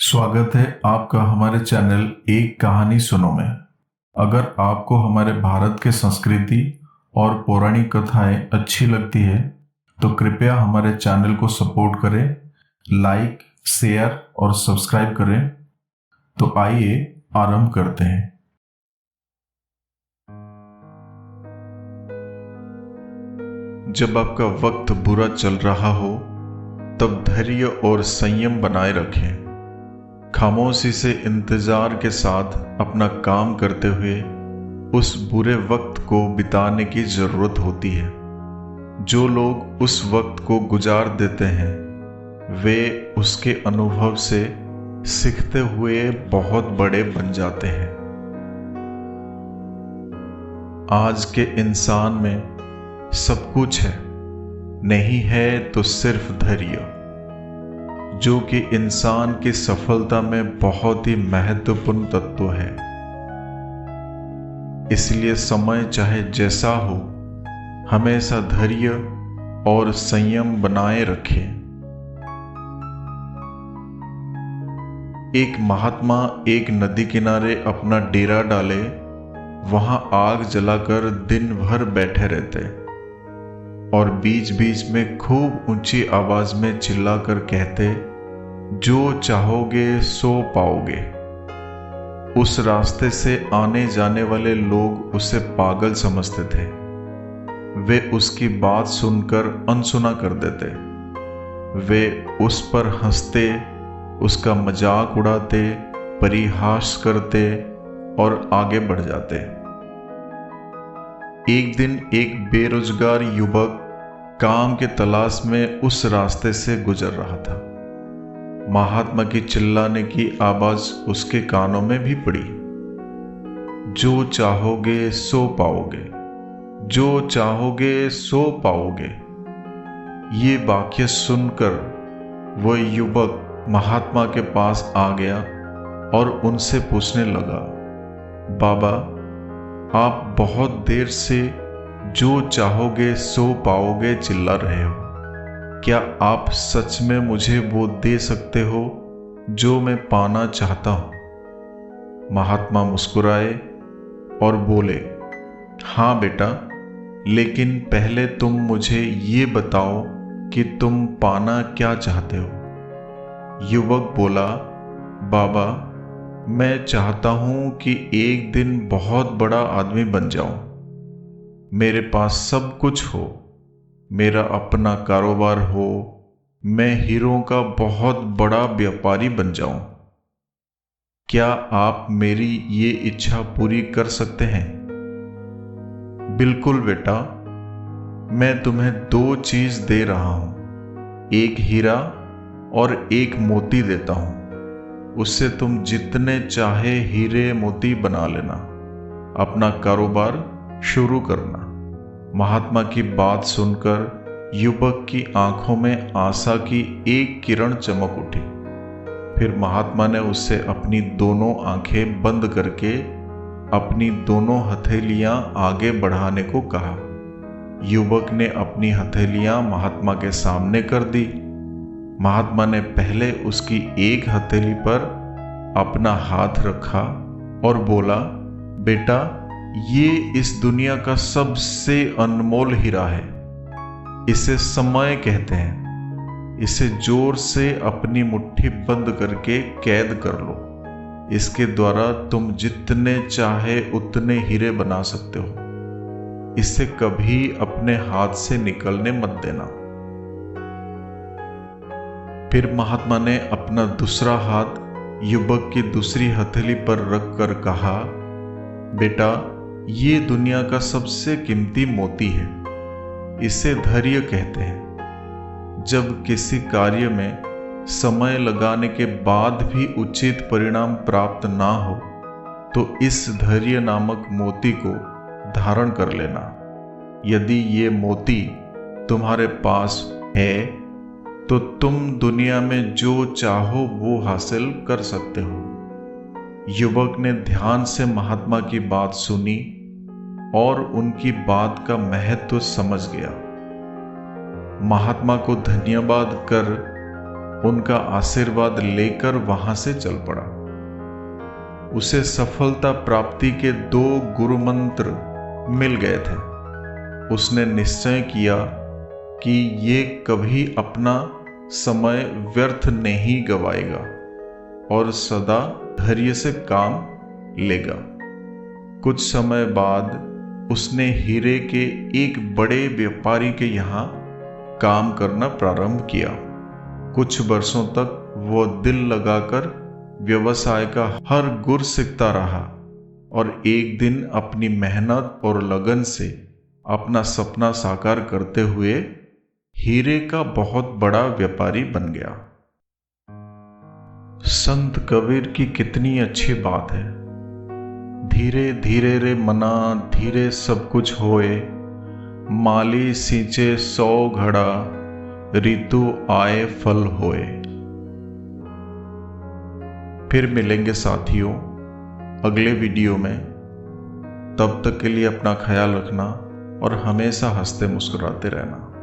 स्वागत है आपका हमारे चैनल एक कहानी सुनो में। अगर आपको हमारे भारत के संस्कृति और पौराणिक कथाएं अच्छी लगती है तो कृपया हमारे चैनल को सपोर्ट करें, लाइक, शेयर और सब्सक्राइब करें। तो आइए आरंभ करते हैं। जब आपका वक्त बुरा चल रहा हो तब धैर्य और संयम बनाए रखें। खामोशी से इंतजार के साथ अपना काम करते हुए उस बुरे वक्त को बिताने की जरूरत होती है। जो लोग उस वक्त को गुजार देते हैं वे उसके अनुभव से सीखते हुए बहुत बड़े बन जाते हैं। आज के इंसान में सब कुछ है, नहीं है तो सिर्फ धैर्य, जो कि इंसान की सफलता में बहुत ही महत्वपूर्ण तत्व है। इसलिए समय चाहे जैसा हो, हमेशा धैर्य और संयम बनाए रखें। एक महात्मा एक नदी किनारे अपना डेरा डाले वहां आग जलाकर दिन भर बैठे रहते और बीच बीच में खूब ऊंची आवाज में चिल्लाकर कहते, जो चाहोगे सो पाओगे। उस रास्ते से आने जाने वाले लोग उसे पागल समझते थे। वे उसकी बात सुनकर अनसुना कर देते। वे उस पर हंसते, उसका मजाक उड़ाते, परिहास करते और आगे बढ़ जाते। एक दिन एक बेरोजगार युवक काम के तलाश में उस रास्ते से गुजर रहा था। महात्मा की चिल्लाने की आवाज उसके कानों में भी पड़ी। जो चाहोगे सो पाओगे, जो चाहोगे सो पाओगे। ये वाक्य सुनकर वह युवक महात्मा के पास आ गया और उनसे पूछने लगा, बाबा, आप बहुत देर से जो चाहोगे सो पाओगे चिल्ला रहे हो। क्या आप सच में मुझे वो दे सकते हो जो मैं पाना चाहता हूं? महात्मा मुस्कुराए और बोले, हाँ बेटा, लेकिन पहले तुम मुझे ये बताओ कि तुम पाना क्या चाहते हो। युवक बोला, बाबा, मैं चाहता हूं कि एक दिन बहुत बड़ा आदमी बन जाऊं। मेरे पास सब कुछ हो, मेरा अपना कारोबार हो, मैं हीरों का बहुत बड़ा व्यापारी बन जाऊं। क्या आप मेरी ये इच्छा पूरी कर सकते हैं? बिल्कुल बेटा, मैं तुम्हें 2 चीज दे रहा हूं, एक हीरा और एक मोती देता हूं। उससे तुम जितने चाहे हीरे मोती बना लेना, अपना कारोबार शुरू करना। महात्मा की बात सुनकर युवक की आंखों में आशा की एक किरण चमक उठी। फिर महात्मा ने उससे अपनी दोनों आंखें बंद करके अपनी दोनों हथेलियां आगे बढ़ाने को कहा। युवक ने अपनी हथेलियां महात्मा के सामने कर दी। महात्मा ने पहले उसकी एक हथेली पर अपना हाथ रखा और बोला, बेटा, ये इस दुनिया का सबसे अनमोल हीरा है। इसे समय कहते हैं। इसे जोर से अपनी मुट्ठी बंद करके कैद कर लो। इसके द्वारा तुम जितने चाहे उतने हीरे बना सकते हो। इसे कभी अपने हाथ से निकलने मत देना। फिर महात्मा ने अपना दूसरा हाथ युवक की दूसरी हथेली पर रखकर कहा, बेटा, ये दुनिया का सबसे कीमती मोती है। इसे धैर्य कहते हैं। जब किसी कार्य में समय लगाने के बाद भी उचित परिणाम प्राप्त ना हो तो इस धैर्य नामक मोती को धारण कर लेना। यदि ये मोती तुम्हारे पास है तो तुम दुनिया में जो चाहो वो हासिल कर सकते हो। युवक ने ध्यान से महात्मा की बात सुनी और उनकी बात का महत्व समझ गया। महात्मा को धन्यवाद कर उनका आशीर्वाद लेकर वहां से चल पड़ा। उसे सफलता प्राप्ति के 2 गुरु मंत्र मिल गए थे। उसने निश्चय किया कि ये कभी अपना समय व्यर्थ नहीं गवाएगा और सदा धैर्य से काम लेगा। कुछ समय बाद उसने हीरे के एक बड़े व्यापारी के यहाँ काम करना प्रारंभ किया। कुछ वर्षों तक वो दिल लगाकर व्यवसाय का हर गुर सीखता रहा और एक दिन अपनी मेहनत और लगन से अपना सपना साकार करते हुए हीरे का बहुत बड़ा व्यापारी बन गया। संत कबीर की कितनी अच्छी बात है। धीरे धीरे रे मना धीरे सब कुछ होए, माली सींचे 100 घड़ा, ऋतु आए फल होए। फिर मिलेंगे साथियों अगले वीडियो में। तब तक के लिए अपना ख्याल रखना और हमेशा हंसते मुस्कुराते रहना।